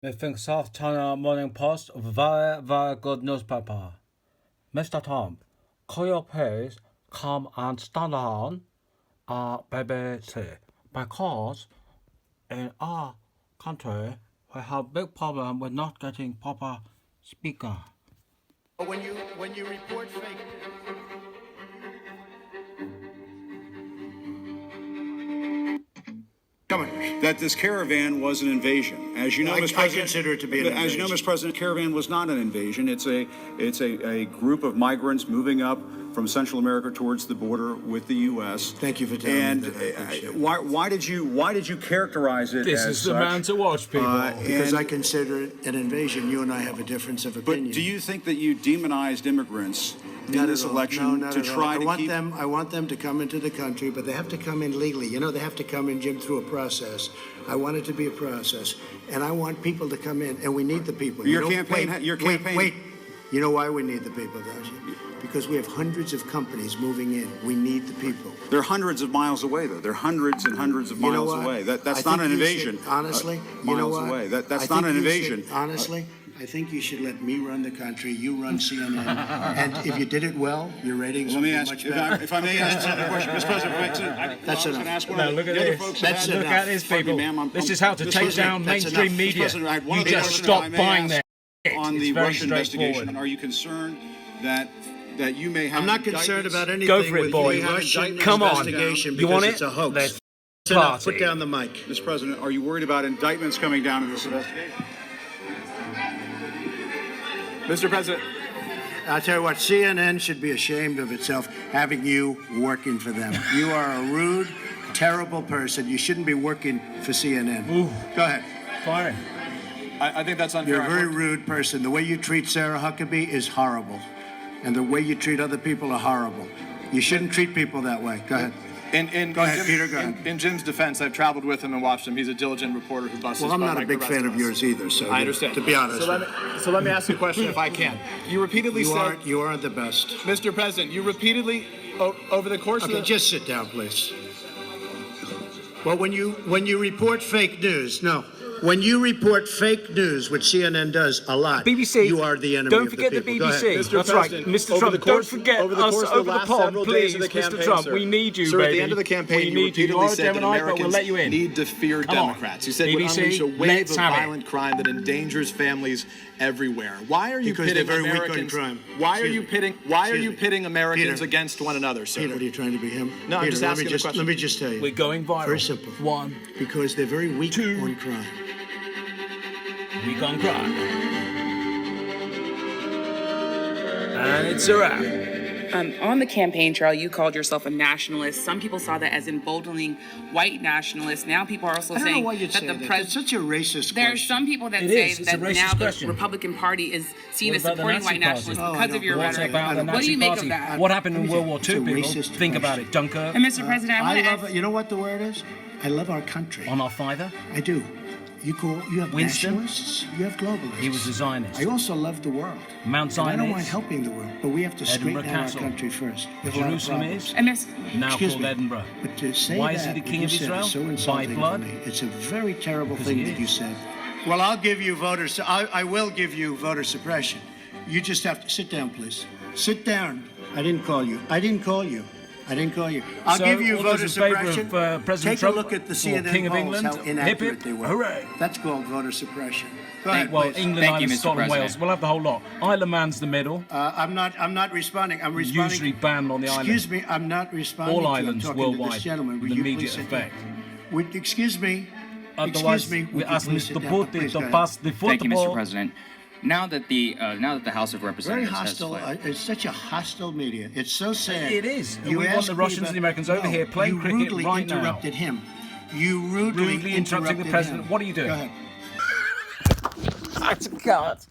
We think South China Morning Post very, very good newspaper. Mr. Tom, call your please come and stand on BBC because in our country we have big problem with not getting proper speaker. When you report fake. That this caravan was an invasion. As you know, Mr. President, I consider it to be an invasion. As you know, Mr. President, caravan was not an invasion. It's a group of migrants moving up from Central America towards the border with the U.S. Thank you for telling me that. And why did you characterize it This as is the such? man to watch, people. Because I consider it an invasion. You and I have a difference of opinion. But do you think that you demonized immigrants in this election to try to keep? I want them to come into the country, but they have to come in legally. You know, they have to come in, Jim, through a process. I want it to be a process, and I want people to come in, and we need the people. Your You know, campaign. Wait. You know why we need the people, don't you? Because we have hundreds of companies moving in. We need the people. They're hundreds of miles away, though. They're hundreds and hundreds of miles away. That's not an invasion. Honestly, you know what? Away. That's not an invasion. Honestly, I think you should let me run the country. You run CNN, and if you did it well, your ratings would be much better. If I may answer the question, Mr. President. That's enough. Now look at this. Look at this, people. This is how to take down mainstream media. You just stop buying their shit. On the It's very Russian investigation, straightforward. are you concerned that you may have? I'm not concerned about anything. Go for it, with boy. the Russian Come on. investigation You want because it's it? a hoax. Let's It's enough. party. Put down the mic. Mr. President, are you worried about indictments coming down in this investigation? Mr. President. I'll tell you what, CNN should be ashamed of itself having you working for them. You are a rude, terrible person. You shouldn't be working for CNN. Ooh. Go ahead. Fire. I think that's unfair. You're a very rude person. The way you treat Sarah Huckabee is horrible. And the way you treat other people are horrible. You shouldn't treat people that way. Go ahead. Go ahead, Peter, go ahead. In Jim's defense, I've traveled with him and watched him. He's a diligent reporter who busts Well, his I'm butt not a like big the rest fan of of us. yours either, so I understand. to be honest. So let me ask you a question if I can. You repeatedly said... You aren't the best. Mr. President, you repeatedly, over the course of Okay, the... just sit down, please. Well, when you report fake news, when you report fake news, which CNN does a lot, BBC, you are the enemy don't of forget the the people. Go ahead. BBC. Mr. That's right, President, Mr. over Trump. the Don't course- forget over the us course of the over the last pond, several days please, of the Mr. campaign, Trump. sir. We need you, Sir, baby. at the end of the campaign, we you need you. You repeatedly are a said that Gemini, but we'll Americans let you in. need to fear Come on. Democrats. You said would BBC, unleash a wave let's of have it. violent crime that endangers families everywhere. Why are you Because pitting they're very weak on Americans? crime. Why are you Excuse me. pitting? Why are you Excuse me. pitting Americans Peter. against one another, sir? Peter, what are you trying to be him? No, I'm Peter, just asking the question. Let me just tell you. We're going viral. Very simple. 1, Because they're very weak 2. on crime. we gone cry. And it's a wrap. On the campaign trail, you called yourself a nationalist. Some people saw that as emboldening white nationalists. Now people are also I don't know saying why you'd that say the that. That's president. such a racist There are question. some people that It say is. It's a that racist now question. the Republican Party is seen What as about the supporting Nazi white Party? nationalists Oh, because I of your don't- What rhetoric. about the What do Nazi you make Party? of that? What happened in It's World War a II, people? racist Think about question. it. Dunkirk, And Mr. President, I want to love ask. it. You know what the word is? I love our country. on our fiver, I do. You have Winston? nationalists, you have globalists. he was a Zionist. I also love the world. Mount And I don't Zion mind is, helping the world, but we have to Edinburgh straighten out our Castle. country first. We have a lot of Jerusalem problems. is, And Miss, now Excuse called me, Edinburgh. But to say Why that, is he the what king you of said Israel? is so By insulting blood? to me. It's a very terrible Because thing he that is. you said. Well, I'll give you I will give you voter suppression. You just have to sit down, please. Sit down. I didn't call you. I'll So, give you all those voter in favour suppression. of, President Take Trump a look at the or CNN King of polls, England? how Hip, inaccurate hip, they were. hooray. That's called voter suppression. Go ahead, Well, please. England, Thank you, Ireland, Mr. Scotland, Wales. President. We'll have the whole lot. Isle of Man's the middle. I'm not responding. I'm responding. Usually banned on the island. Excuse me, I'm not responding All to you. I'm islands talking to worldwide, this gentleman. Will with you immediate please sit down? effect. Excuse me. Otherwise, Excuse me. we Would you ask please Mr. sit down? Putin Please to go ahead. pass the Thank you, Mr. football. President. Now that the House of Very Representatives has hostile. fled, It's such a hostile media. It's so sad. It is. You We want asked the me Russians about- and the Americans over No, here playing you cricket rudely right now. interrupted him. You rudely Rudely interrupting the interrupted president. him. What are you doing? Go ahead. That's a cut.